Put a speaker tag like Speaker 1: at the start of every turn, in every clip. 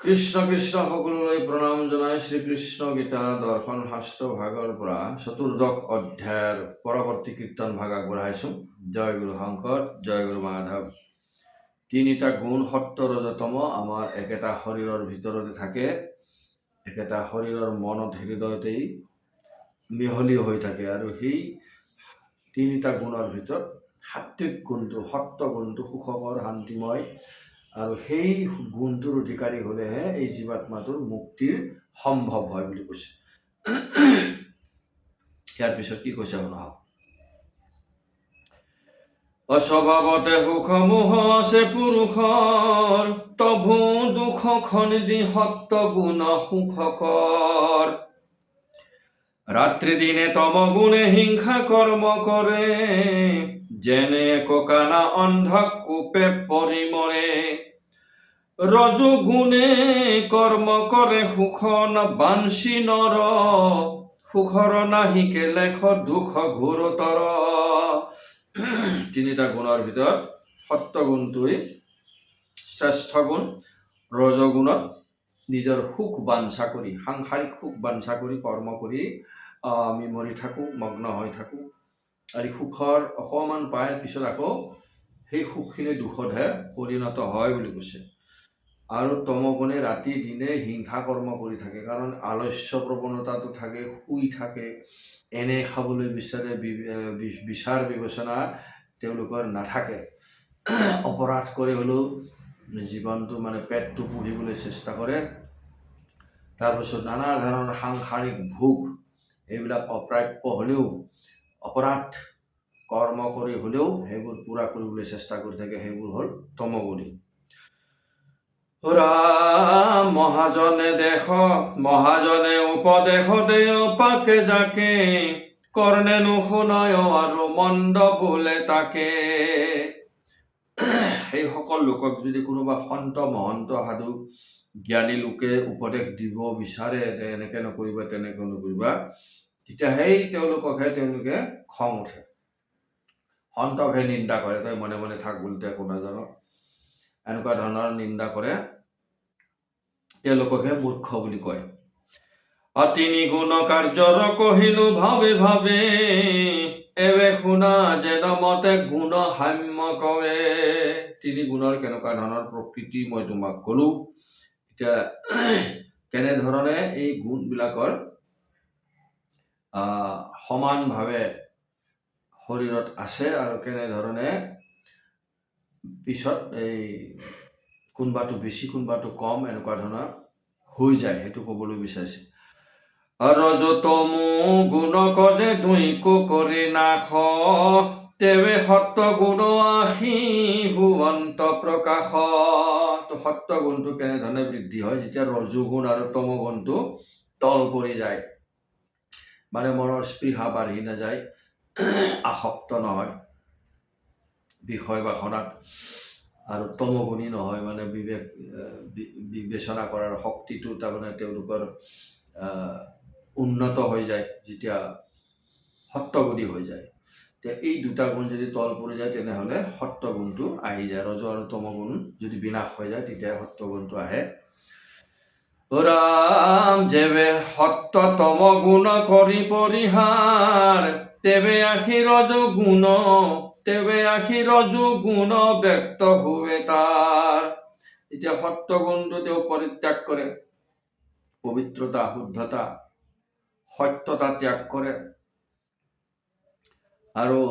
Speaker 1: কৃষ্ণ কৃষ্ণ সকলোলৈ প্ৰণাম জনাই শ্ৰীকৃষ্ণ গীতা দৰ্শন শাস্ত্ৰ ভাগৰ পৰা চতুৰ্দশ অধ্যায়ৰ পৰৱৰ্তী কীৰ্তন ভাগ আগবঢ়াইছোঁ। জয় গুৰু শংকৰ, জয় গুৰু মাধৱ। তিনিটা গুণ সত্য ৰজতম আমাৰ একেটা শৰীৰৰ ভিতৰতে থাকে, একেটা শৰীৰৰ মনত হৃদয়তেই মিহলি হৈ থাকে। আৰু সেই তিনিটা গুণৰ ভিতৰত সাত্বিক গুণটো, সত্য গুণটো সুখকৰ, শান্তিময়, আৰু সেই গুণটোৰ অধিকাৰী হলেহে এই জীৱাত্মাটোৰ মুক্তিৰ সম্ভৱ হয় বুলি কৈছে। ইয়াৰ পিছত কি কৈছে শুনা। অস্বভাৱতে সুখ মোহ আছে পুৰুষৰ, তভু দুখ খনিদি সত্য গুণ সুখকৰ। ৰাত্ৰি দিনে তম গুণে হিংসা কৰ্ম কৰে, যেনে ককানা অন্ধক কোপে পৰিমৰে। ৰজু গুণে কৰ্ম কৰে সুখ বাঞ্চি নৰ, সুখৰ নাহিকে লেখ দুখ ঘোৰতৰ। তিনিটা গুণৰ ভিতৰত সত্য গুণটোৱেই শ্ৰেষ্ঠ গুণ। ৰজগুণত নিজৰ সুখ বাঞ্ছা কৰি, সাংসাৰিক সুখ বাঞ্ছা কৰি কৰ্ম কৰি আমি মৰি থাকোঁ, মগ্ন হৈ থাকোঁ। আৰু সুখৰ অকণমান পাই পিছত আকৌ সেই সুখখিনি দুখতহে পৰিণত হয় বুলি কৈছে। আৰু তমগুণে ৰাতি দিনে হিংসা কৰ্ম কৰি থাকে, কাৰণ আলস্য প্ৰৱণতাটো থাকে, শুই থাকে, এনে খাবলৈ বিচাৰে, বিচাৰ বিবেচনা তেওঁলোকৰ নাথাকে। অপৰাধ কৰি হ'লেও জীৱনটো পেটটো পুহিবলৈ চেষ্টা কৰে। তাৰপিছত নানা ধৰণৰ সাংসাৰিক ভোগ, এইবিলাক অপ্ৰাপ্য হ'লেও, অপৰাধ কৰ্ম কৰি হ'লেও সেইবোৰ পূৰা কৰিবলৈ চেষ্টা কৰি থাকে। সেইবোৰ হ'ল তমগুণী। মহাজনে দেশ, মহাজনে উপদেশ দেয় পাকে যাকে, কৰ্ণে নুশুনায় আৰু মন্দ বোলে তাকে। সেই সকল লোকক যদি কোনোবা সন্ত মহন্ত সাধু জ্ঞানী লোকে উপদেশ দিব বিচাৰে, এনেকে নকৰিবা তেনেকে নকৰিবা, তেতিয়া সেই তেওঁলোকে খং উঠে, সন্তকহে নিন্দা কৰে। তই মনে মনে থাক বুলি তই একো নাজানো, এনেকুৱা ধৰণৰ নিন্দা কৰে। তেওঁলোককহে মূৰ্খ বুলি কয়। তিনি গুণ কাৰ্যৰ কহিলো ভাবে ভাবে, এবে শুনা যেন মতে গুণ সাম্য কৱে। তিনি গুণৰ কেনেকুৱা ধৰণৰ প্ৰকৃতি মই তোমাক কলো। এতিয়া কেনেধৰণে এই গুণবিলাকৰ সমানভাৱে শৰীৰত আছে আৰু কেনেধৰণে পিছত এই কোনোবাটো বেছি কোনোবাটো কম এনেকুৱা ধৰণৰ হৈ যায়, সেইটো ক'বলৈ বিচাৰিছে। ৰজতমু গুণ কজে দুইকো কৰি নাশ, তেৱে সত্য গুণ আহি ভুৱন্ত প্ৰকাশ। তো সত্য গুণটো কেনেধৰণে বৃদ্ধি হয়, যেতিয়া ৰজুগুণ আৰু তমগুণটো তল পৰি যায়, মনৰ স্পৃহা বাঢ়ি নাযায়, আসক্ত নহয় বিষয় বাসনাত, আৰু তমগুণী নহয়, বিবেচনা কৰাৰ শক্তিটো তেওঁলোকৰ উন্নত হৈ যায় যেতিয়া সত্যগুণী হৈ যায়। এই দুটা গুণ যদি তল পৰি যায়, তেনেহ'লে সত্য গুণটো আহি যায়। ৰজ আৰু তমগুণ যদি বিনাশ হৈ যায়, তেতিয়া সত্য গুণটো আহে। ৰাম যেবে সত্য তম গুণ কৰি পৰিহাৰ, তেবে আহি ৰজু গুণ ব্যক্ত হুৱে তাৰ। এতিয়া সত্য গুণটো তেওঁ পৰিত্যাগ কৰে, পবিত্ৰতা, শুদ্ধতা, সত্যতা ত্যাগ কৰে, আৰু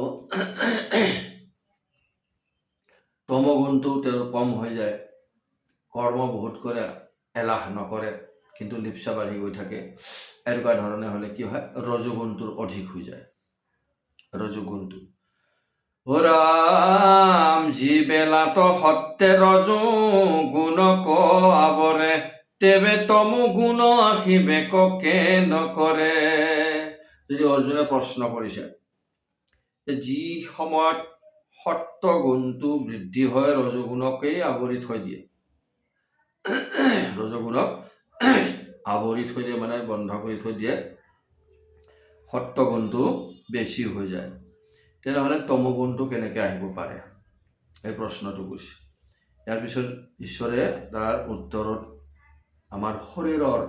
Speaker 1: তমগুণটো তেওঁৰ কম হৈ যায়। কৰ্ম বহুত কৰে, এলাহ নকৰে, কিন্তু লিপ্সা বাঢ়ি গৈ থাকে। এনেকুৱা ধৰণে হ'লে কি হয়, ৰজগুণটোৰ অধিক হৈ যায়। ৰজগুণটো ৰাম যি বেলাত সত্যে ৰজু গুণ ক আৱৰে, তেবে তমু গুণ আহিবে ককে নকৰে। যদি অৰ্জুনে প্ৰশ্ন কৰিছে, যি সময়ত সত্য গুণটো বৃদ্ধি হয়, ৰজগুণকেই আৱৰি থৈ দিয়ে, ৰজগুণক আৱৰি থৈ দিয়ে, বন্ধ কৰি থৈ দিয়ে, সত্য গুণটো বেছি হৈ যায়, তেনেহ'লে তমগুণটো কেনেকৈ আহিব পাৰে, এই প্ৰশ্নটো কৈছে। ইয়াৰ পিছত ঈশ্বৰে তাৰ উত্তৰত আমাৰ শৰীৰৰ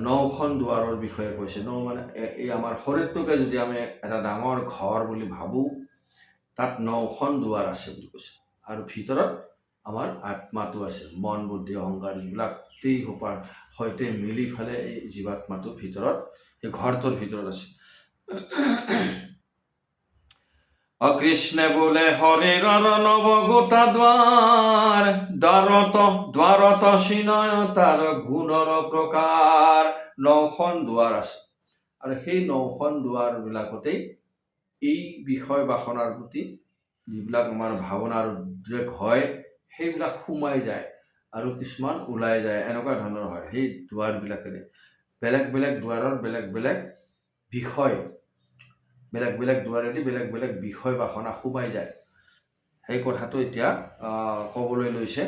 Speaker 1: 9খন দুৱাৰৰ বিষয়ে কৈছে। মানে এই আমাৰ শৰীৰটোকে যদি আমি এটা ডাঙৰ ঘৰ বুলি ভাবোঁ, তাত 9খন দুৱাৰ আছে বুলি কৈছে। আৰু ভিতৰত আমাৰ আত্মাটো আছে, মন বুদ্ধি অহংকাৰ যিবিলাক গোটেইসোপাৰ সৈতে মিলি ফেলে এই জীৱাত্মাটো ভিতৰত, এই ঘৰটোৰ ভিতৰত আছে। কৃষ্ণে বোলে শৰীৰৰ নৱগোটা দ্বাৰ, দ্বাৰত চিনয় তাৰ গুণৰ প্ৰকাৰ। 9খন দুৱাৰ আছে, আৰু সেই 9খন দুৱাৰ বিলাকতেই এই বিষয় বাসনাৰ প্ৰতি যিবিলাক আমাৰ ভাৱনাৰ উদ্ৰেক হয়, সেইবিলাক সোমাই যায় আৰু কিছুমান ওলাই যায়, এনেকুৱা ধৰণৰ হয়। সেই দুৱাৰবিলাকেৰে বেলেগ বেলেগ দুৱাৰৰ বেলেগ বেলেগ বিষয়, বেলেগ বেলেগ দুৱাৰেদি বেলেগ বেলেগ বিষয় বাসনা সোমাই যায়। সেই কথাটো এতিয়া ক'বলৈ লৈছে।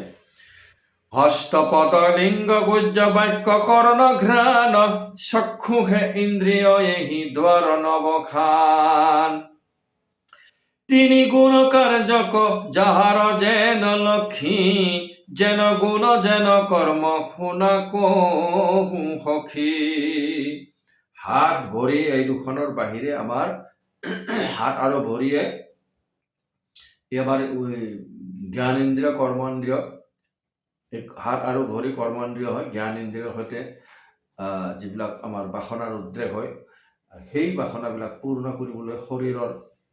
Speaker 1: হস্তপদ লিংগ গুজ্জ বাক্য কৰ্ণ ঘ্ৰাণ, চক্ষুষে ইন্দ্ৰিয় এহি দ্বাৰ নৱখান। তিনি গুণ কাৰ্যক যাহাৰ যেন লক্ষী, যেন গুণ যেন কৰ্ম শুনা কহু সখী। হাত ভৰি এই দুখনৰ বাহিৰে আমাৰ হাত আৰু ভৰিয়ে আমাৰ জ্ঞানেন্দ্ৰিয় কৰ্মেন্দ্ৰিয়, হাত আৰু ভৰি কৰ্মেন্দ্ৰিয় হয়, জ্ঞানেন্দ্ৰিয়ৰ সৈতে যিবিলাক আমাৰ বাসনাৰ উদ্ৰেক হয়, সেই বাসনাবিলাক পূৰ্ণ কৰিবলৈ শৰীৰৰ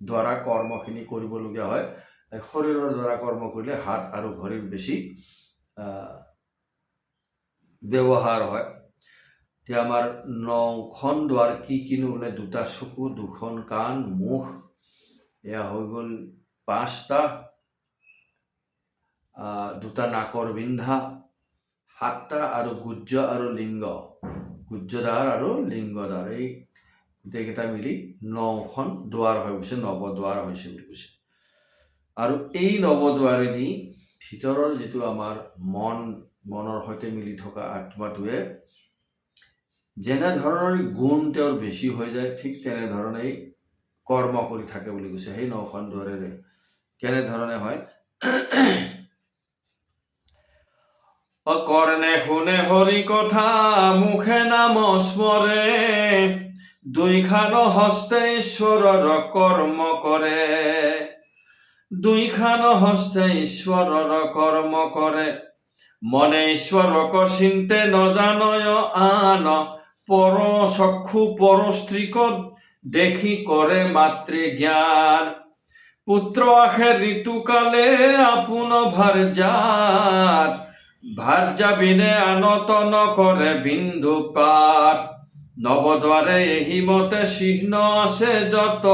Speaker 1: দ্বাৰা কৰ্মখিনি কৰিবলগীয়া হয়। শৰীৰৰ দ্বাৰা কৰ্ম কৰিলে হাত আৰু ভৰিৰ বেছি ব্যৱহাৰ হয়। এতিয়া আমাৰ 9খন দুৱাৰ কি কিনো বোলে, 2টা চকু, 2খন কাণ, মুখ, এয়া হৈ গ'ল 5টা, 2টা নাকৰ বিন্ধা, 7টা, আৰু গুজ্জ আৰু লিংগ, গুজ্জদ্বাৰ আৰু লিংগদ্বাৰ, এই গোটেইকেইটা মিলি 9খন দুৱাৰ হৈ গৈছে, নৱদ্বাৰ হৈছে বুলি কৈছে। আৰু এই নৱদ্বাৰেদি ভিতৰৰ যিটো আমাৰ মনৰ সৈতে মিলি থকা আত্মাটোৱে যেনেধৰণৰ গুণ তেওঁৰ বেছি হৈ যায়, ঠিক তেনেধৰণেই কৰ্ম কৰি থাকে বুলি কৈছে। সেই 9খন দুৱাৰেৰে কেনেধৰণে হয়? কৰ্ণে শুনে হৰি কথা, মুখে নাম স্মৰে, 2খন হস্তে ঈশ্বৰৰ কৰ্ম কৰে। 2খন হস্তে ঈশ্বৰৰ কৰ্ম কৰে, মনে ঈশ্বৰক চিন্তে নজানয় আন, পৰ চক্ষু পৰ স্ত্ৰীক দেখি কৰে মাতৃ জ্ঞান। পুত্ৰ আহে ঋতুকালে আপোন ভাৰ্যাত, ভাৰ্যা বিনে আনত নকৰে বিন্দু পাত। নৱদ্বাৰে এহি মতে চিহ্ন আছে যত,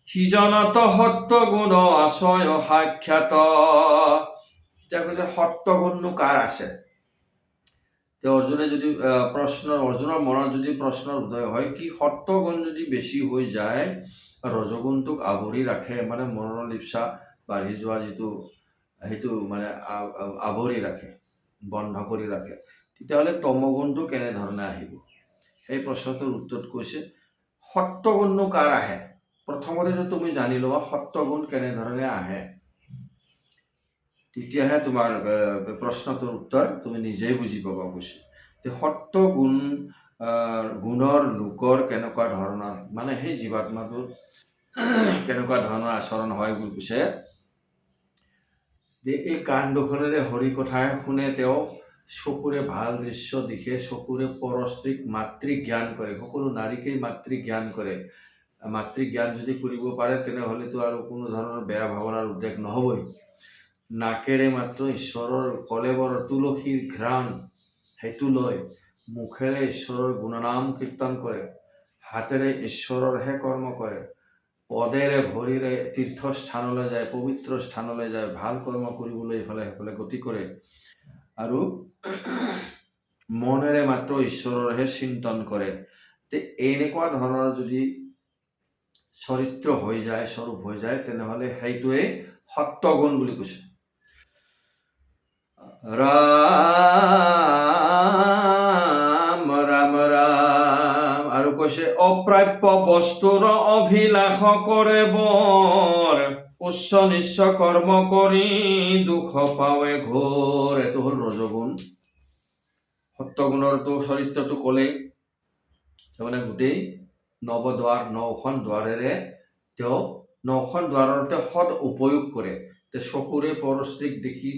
Speaker 1: সিজনত সত্ত্বগুণ আছয় সাক্ষাৎ। এতিয়া কৈছে সত্ত্বগুণনো কাৰ আছে? অৰ্জুনে যদি অৰ্জুনৰ মনত যদি প্ৰশ্নৰ উদয় হয়, কি সত্ত্বগুণ যদি বেছি হৈ যায়, ৰজগুণটোক আৱৰি ৰাখে, মানে মনৰ লিপ্সা বাঢ়ি যোৱা যিটো, সেইটো মানে আৱৰি ৰাখে, বন্ধ কৰি ৰাখে, তেতিয়াহ'লে তমগুণটো কেনেধৰণে আহিব? সেই প্ৰশ্নটোৰ উত্তৰত কৈছে সত্ত্বগুণনো কাৰ আহে। প্ৰথমতে তুমি জানি লোৱা সত্ত্বগুণ কেনেধৰণে আহে, তেতিয়াহে তোমাৰ প্ৰশ্নটোৰ উত্তৰ তুমি নিজেই বুজি পাবা কৈছে। সত্ত্বগুণ গুণৰ লোকৰ কেনেকুৱা ধৰণৰ, মানে সেই জীৱাত্মাটোৰ কেনেকুৱা ধৰণৰ আচৰণ হয় বুলি কৈছে। যে এই কাণ দুখনেৰে হৰি কথা শুনে, তেওঁ চকুৰে ভাল দৃশ্য দেখে, চকুৰে পৰস্ত্ৰীক মাতৃ জ্ঞান কৰে, সকলো নাৰীকেই মাতৃ জ্ঞান কৰে। মাতৃ জ্ঞান যদি কৰিব পাৰে, তেনেহ'লেতো আৰু কোনো ধৰণৰ বেয়া ভাৱনাৰ উদ্ৰেক নহ'বই। নাকেৰে মাত্ৰ ঈশ্বৰৰ কলেবৰ তুলসীৰ ঘ্ৰাণ সেইটো লয়, মুখেৰে ঈশ্বৰৰ গুণনাম কীৰ্তন কৰে, হাতেৰে ঈশ্বৰৰহে কৰ্ম কৰে, পদেৰে ভৰিৰে তীৰ্থস্থানলৈ যায়, পবিত্ৰ স্থানলৈ যায়, ভাল কৰ্ম কৰিবলৈ ইফালে সিফালে গতি কৰে, আৰু মনেৰে মাত্ৰ ঈশ্বৰৰহে চিন্তন কৰে। এনেকুৱা ধৰণৰ যদি চৰিত্ৰ হৈ যায়, স্বৰূপ হৈ যায়, তেনেহ'লে সেইটোৱেই সত্ত্বগুণ বুলি কৈছে। ৰাম ৰাম ৰাম। আৰু কৈছে অপ্ৰাপ্য বস্তুৰ অভিলাষ কৰে বৰ, উচ্চ নিচ্চ কৰ্ম কৰি দুখ পাৱে ঘোৰ। এইটো হ'ল ৰজগুণ। সত্যগুণৰতো চৰিত্ৰটো ক'লেই, তাৰমানে গোটেই নৱদ্বাৰ 9খন দুৱাৰেৰে তেওঁ 9খন দুৱাৰতে সদ উপয়োগ কৰে। চকুৰে পৰস্ত্ৰীক দেখি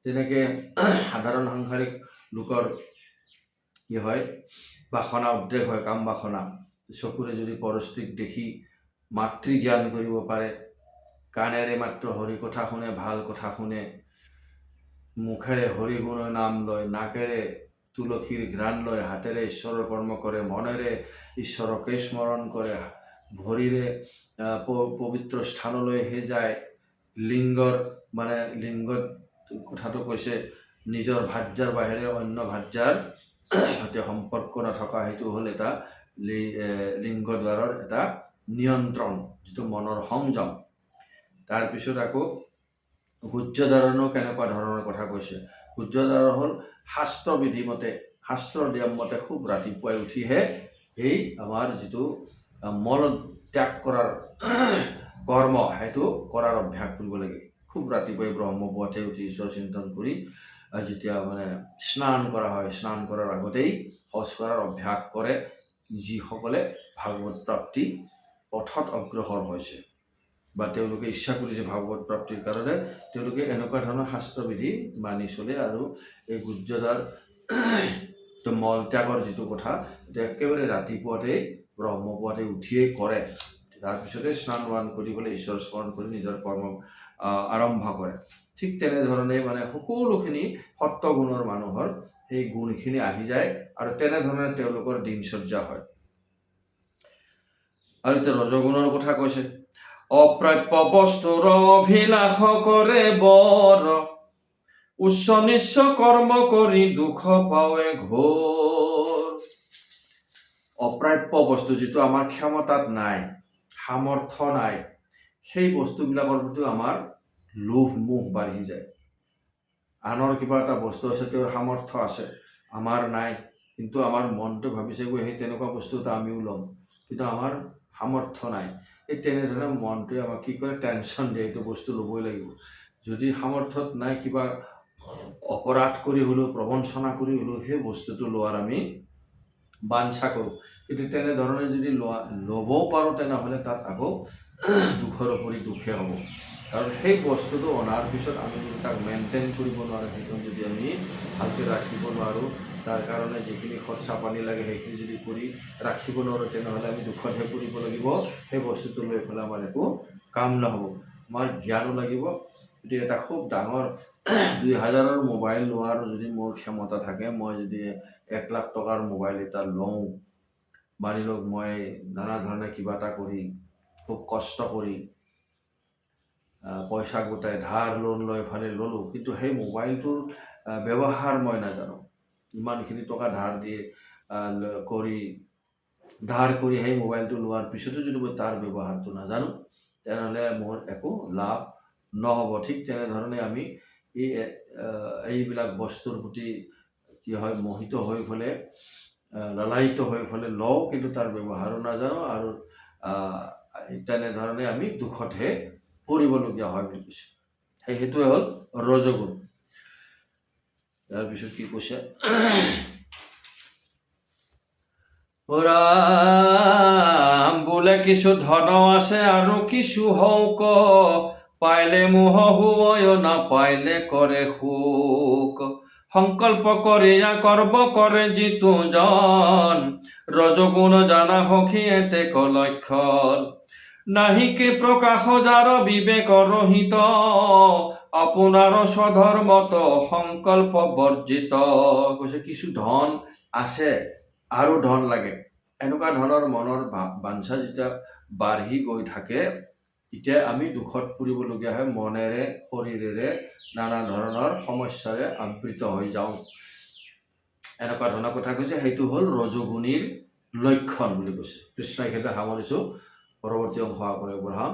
Speaker 1: যেনেকে সাধাৰণ সাংসাৰিক লোকৰ কি হয়, বাসনা উদ্ৰেক হয়, কাম বাসনা। চকুৰে যদি পৰস্ত্ৰীক দেখি মাতৃ জ্ঞান কৰিব পাৰে, কাণেৰে মাত্ৰ হৰি কথা শুনে, ভাল কথা শুনে, মুখেৰে হৰি গুণ নাম লয়, নাকেৰে তুলসীৰ ঘ্ৰাণ লয়, হাতেৰে ঈশ্বৰৰ কৰ্ম কৰে, মনেৰে ঈশ্বৰকে স্মৰণ কৰে, ভৰিৰে পবিত্ৰ স্থানলৈহে যায়, লিংগৰ লিংগত কথাটো কৈছে নিজৰ ভাৰ্যাৰ বাহিৰে অন্য ভাৰ্যাৰ সৈতে সম্পৰ্ক নথকা, সেইটো হ'ল এটা লিংগদ্বাৰৰ এটা নিয়ন্ত্ৰণ, যিটো মনৰ সংযম। তাৰপিছত আকৌ গুহ্যদ্বাৰণো কেনেকুৱা ধৰণৰ কথা কৈছে। গুহ্যদ্বাৰ হ'ল শাস্ত্ৰ বিধিমতে, শাস্ত্ৰৰ নিয়ম মতে খুব ৰাতিপুৱাই উঠিহে এই আমাৰ যিটো মল ত্যাগ কৰাৰ কৰ্ম, সেইটো কৰাৰ অভ্যাস কৰিব লাগে। খুব ৰাতিপুৱাই ব্ৰহ্মপুৱাতে উঠি ঈশ্বৰ চিন্তন কৰি যেতিয়া স্নান কৰা হয়, স্নান কৰাৰ আগতেই শৌচ কৰাৰ অভ্যাস কৰে যিসকলে ভাগৱত প্ৰাপ্তি পথত অগ্ৰসৰ হৈছে বা তেওঁলোকে ইচ্ছা কৰিছে ভাগৱত প্ৰাপ্তিৰ কাৰণে, তেওঁলোকে এনেকুৱা ধৰণৰ শাস্ত্ৰবিধি মানি চলে। আৰু এই গুহ্যদ্বাৰ মল ত্যাগৰ যিটো কথা, একেবাৰে ৰাতিপুৱাতে ব্ৰহ্মপুৱাতে উঠিয়েই কৰে। তাৰপিছতে স্নান ৱান কৰি পেলাই ঈশ্বৰ স্মৰণ কৰি নিজৰ কৰ্ম আৰম্ভ কৰে। ঠিক তেনেধৰণে সকলোখিনি সত্যগুণৰ মানুহৰ সেই গুণখিনি আহি যায় আৰু তেনেধৰণে তেওঁলোকৰ দিনচৰ্যা হয়। আৰু এতিয়া ৰজগুণৰ কথা কৈছে। অপ্ৰাপ্য বস্তুৰ অভিলাষ কৰে বৰ, উচ্চ নিচ্চ কৰ্ম কৰি দুখ পাৱে ঘোৰ। অপ্ৰাপ্য বস্তু, যিটো আমাৰ ক্ষমতাত নাই, সামৰ্থ্য নাই, সেই বস্তুবিলাকৰ প্ৰতি আমাৰ লোভ মোহ বাঢ়ি যায়। আনৰ কিবা এটা বস্তু আছে, তেওঁৰ সামৰ্থ্য আছে, আমাৰ নাই, কিন্তু আমাৰ মনটো ভাবিছে সেই তেনেকুৱা বস্তু এটা আমিও ল'ম, কিন্তু আমাৰ সামৰ্থ্য নাই। এই তেনেধৰণে মনটোৱে আমাক কি কৰে, টেনশ্যন দিয়ে, এইটো বস্তু ল'বই লাগিব। যদি সামৰ্থ্যত নাই, কিবা অপৰাধ কৰি হ'লেও, প্ৰবঞ্চনা কৰি হ'লেও সেই বস্তুটো লোৱাৰ আমি বাঞ্ছা কৰোঁ। কিন্তু তেনেধৰণে যদি ল'বও পাৰোঁ, তেনেহ'লে তাত আকৌ দুখৰ উপৰি দুখে হ'ব। কাৰণ সেই বস্তুটো অনাৰ পিছত আমি যদি তাক মেইনটেইন কৰিব নোৱাৰোঁ, সেইটো যদি আমি ভালকৈ ৰাখিব নোৱাৰোঁ, তাৰ কাৰণে যিখিনি খৰচা পানী লাগে সেইখিনি যদি কৰি ৰাখিব নোৱাৰোঁ, তেনেহ'লে আমি দুখতহে পৰিব লাগিব। সেই বস্তুটো লৈ পেলাই আমাৰ একো কাম নহ'ব। আমাৰ জ্ঞানো লাগিব। যদি এটা খুব ডাঙৰ 2000ৰ মোবাইল লোৱাৰ যদি মোৰ ক্ষমতা থাকে, মই যদি 1 লাখ টকাৰ মোবাইল এটা লওঁ, মানি লওক মই নানা ধৰণে কিবা এটা কৰি, খুব কষ্ট কৰি পইচা গোটাই ধাৰ লোন লৈ ফালে ল'লোঁ, কিন্তু সেই মোবাইলটোৰ ব্যৱহাৰ মই নাজানো। ইমানখিনি টকা ধাৰ কৰি সেই মোবাইলটো লোৱাৰ পিছতো যদি মই তাৰ ব্যৱহাৰটো নাজানো, তেনেহ'লে মোৰ একো লাভ নহ'ব। ঠিক তেনেধৰণে আমি এইবিলাক বস্তুৰ প্ৰতি কি হয়, মোহিত হৈ পেলাই, লালায়িত হৈ পেলাই লওঁ, কিন্তু তাৰ ব্যৱহাৰো নাজানো, আৰু তেনেধৰণে আমি দুখতহে পৰিবলগীয়া হয় বুলি কৈছে। সেইটোৱে হ'ল ৰজগুণ। তাৰপিছত কি কৈছে, ৰাম বোলে কিছু ধন আছে আৰু কিছু হওক, পাইলে মোহ হুৱয়, নাপাইলে কৰে শোক। সংকল্প কৰিয়া কৰ্ম কৰে যিটো জন, ৰজগুণ জানা সখী এতেক লক্ষণ। নাহিকে প্ৰকাশ যাৰ বিবেক ৰহিত, আপোনাৰ স্বধৰ্মত সংকল্প বৰ্জিত। কৈছে কিছু ধন আছে আৰু ধন লাগে, এনেকুৱা ধৰণৰ মনৰ বাঞ্ছা যেতিয়া বাঢ়ি গৈ থাকে, তেতিয়া আমি দুখত পৰিবলগীয়া হয়। মনেৰে শৰীৰেৰে নানা ধৰণৰ সমস্যাৰে আবৃত হৈ যাওঁ। এনেকুৱা ধৰণৰ কথা কৈছে। সেইটো হ'ল ৰজগুণীৰ লক্ষণ বুলি কৈছে। কৃষ্ণই ক্ষেত্ৰত সামৰিছোঁ। পৰৱৰ্তী অংশ আকৌ পঢ়াম।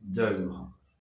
Speaker 1: জয় গুৰু।